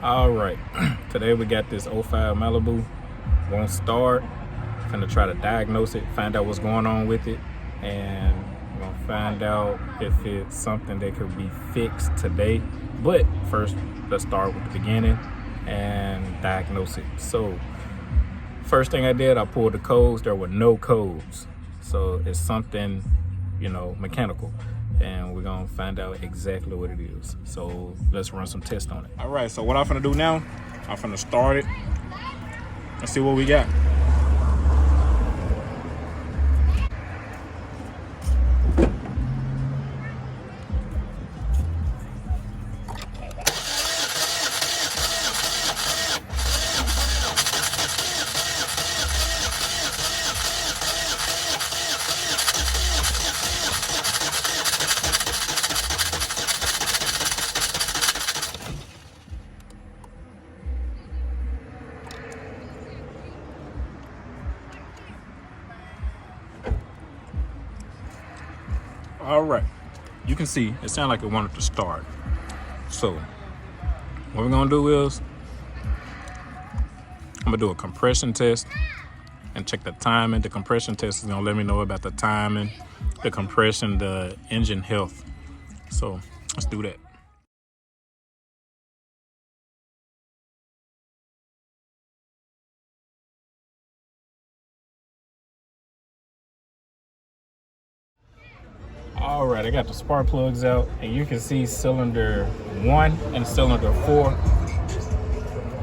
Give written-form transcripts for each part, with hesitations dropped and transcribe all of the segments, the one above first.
All right, today we got this '05 Malibu. Won't start. Finna try to diagnose it, find out what's going on with it, and we're gonna find out if it's something that could be fixed today. But first, let's start with the beginning and diagnose it. So, first thing I did, I pulled the codes. There were no codes, so it's something, mechanical. And we're gonna find out exactly what it is. So let's run some tests on it. All right, so what I'm gonna do now, I'm gonna start it and see what we got. All right, you can see it sounded like it wanted to start. So what we're gonna do is I'm gonna do a compression test and check the timing. The compression test is gonna let me know about the timing, the compression, the engine health. So let's do that. All right, I got the spark plugs out, and you can see cylinder 1 and cylinder 4. It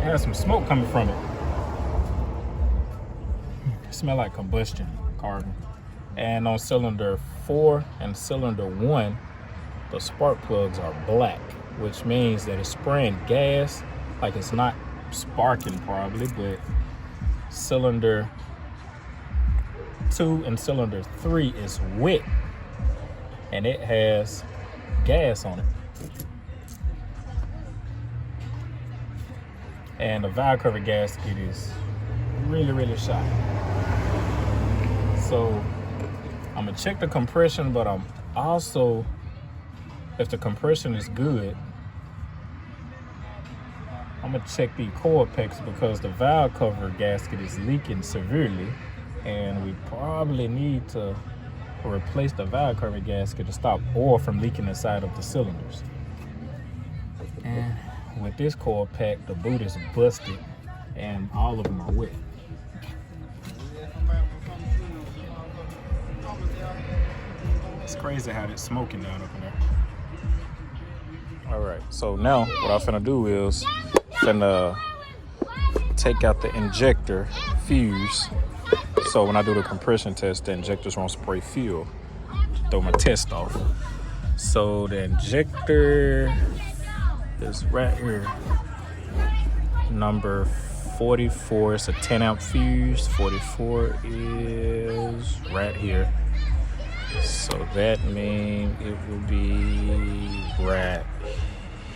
has some smoke coming from it. It smells like combustion, carbon. And on cylinder 4 and cylinder 1, the spark plugs are black, which means that it's spraying gas, like it's not sparking probably, but cylinder 2 and cylinder 3 is wet, and it has gas on it. And the valve cover gasket is really shot. So I'm gonna check the compression, but I'm also, if the compression is good, I'm gonna check the core packs because the valve cover gasket is leaking severely, and we probably need to replace the valve cover gasket to stop oil from leaking inside of the cylinders. And with this core pack, the boot is busted and all of them are wet. It's crazy how it's smoking down up in there. All right, so now what I'm finna do is finna take out the injector fuse. So when I do the compression test, the injectors won't spray fuel. Throw my test off. So the injector is right here. Number 44, it's a 10 amp fuse. 44 is right here. So that means it will be right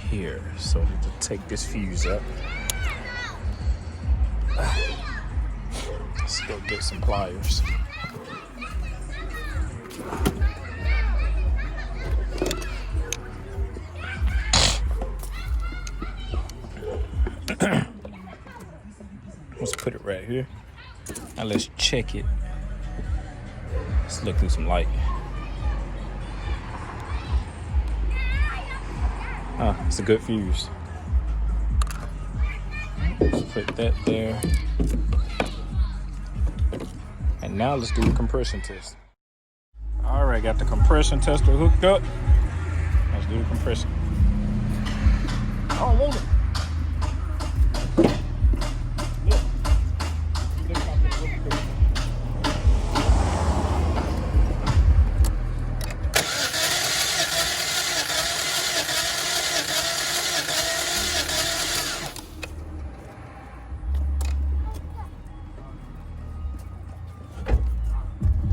here. So I need to take this fuse up. Let's go get some pliers. Let's put it right here. Now let's check it. Let's look through some light. It's a good fuse. Let's put that there. And now let's do the compression test. All right, got the compression tester hooked up. Let's do the compression. Oh, move it.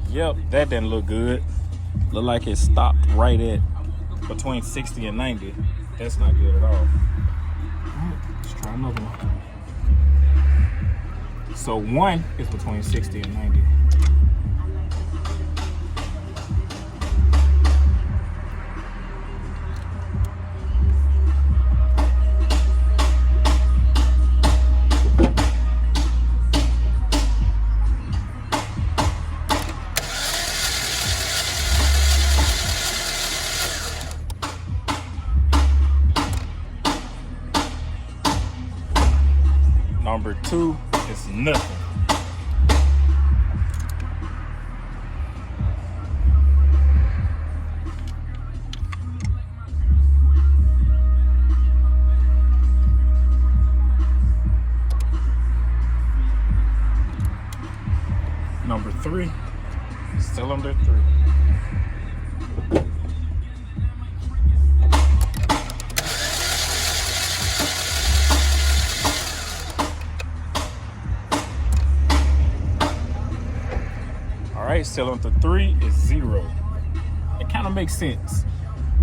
Yep, that didn't look good. Look like it stopped right at between 60 and 90. That's not good at all. Let's try another one. So 1 is between 60 and 90. Number 2 is nothing. Number 3, cylinder 3. All right, cylinder 3 is 0. It kind of makes sense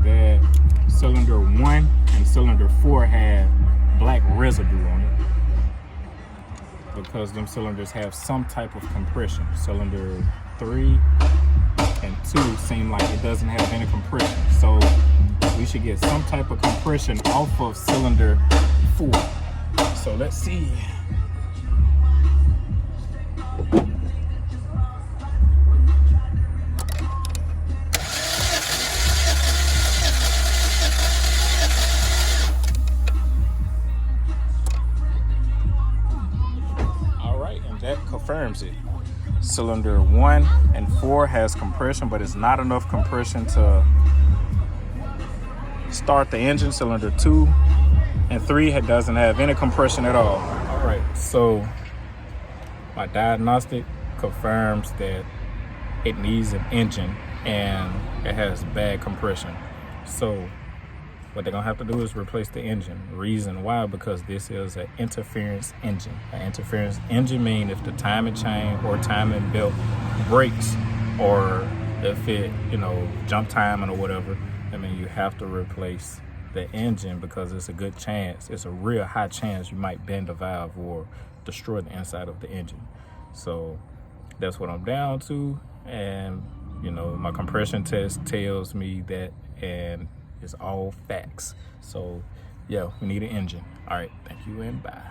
that cylinder 1 and cylinder 4 have black residue on it, because them cylinders have some type of compression. Cylinder 3 and 2 seem like it doesn't have any compression. So we should get some type of compression off of cylinder 4. So let's see. That confirms it. Cylinder 1 and 4 has compression, but it's not enough compression to start the engine. Cylinder 2 and 3 doesn't have any compression at all. All right, so my diagnostic confirms that it needs an engine and it has bad compression. So what they're gonna have to do is replace the engine. Reason why? Because this is an interference engine. An interference engine means if the timing chain or timing belt breaks, or if it, jump timing or whatever, I mean, you have to replace the engine, because it's a good chance, it's a real high chance you might bend a valve or destroy the inside of the engine. So that's what I'm down to. And, my compression test tells me that, and it's all facts. So yeah, we need an engine. All right, thank you and bye.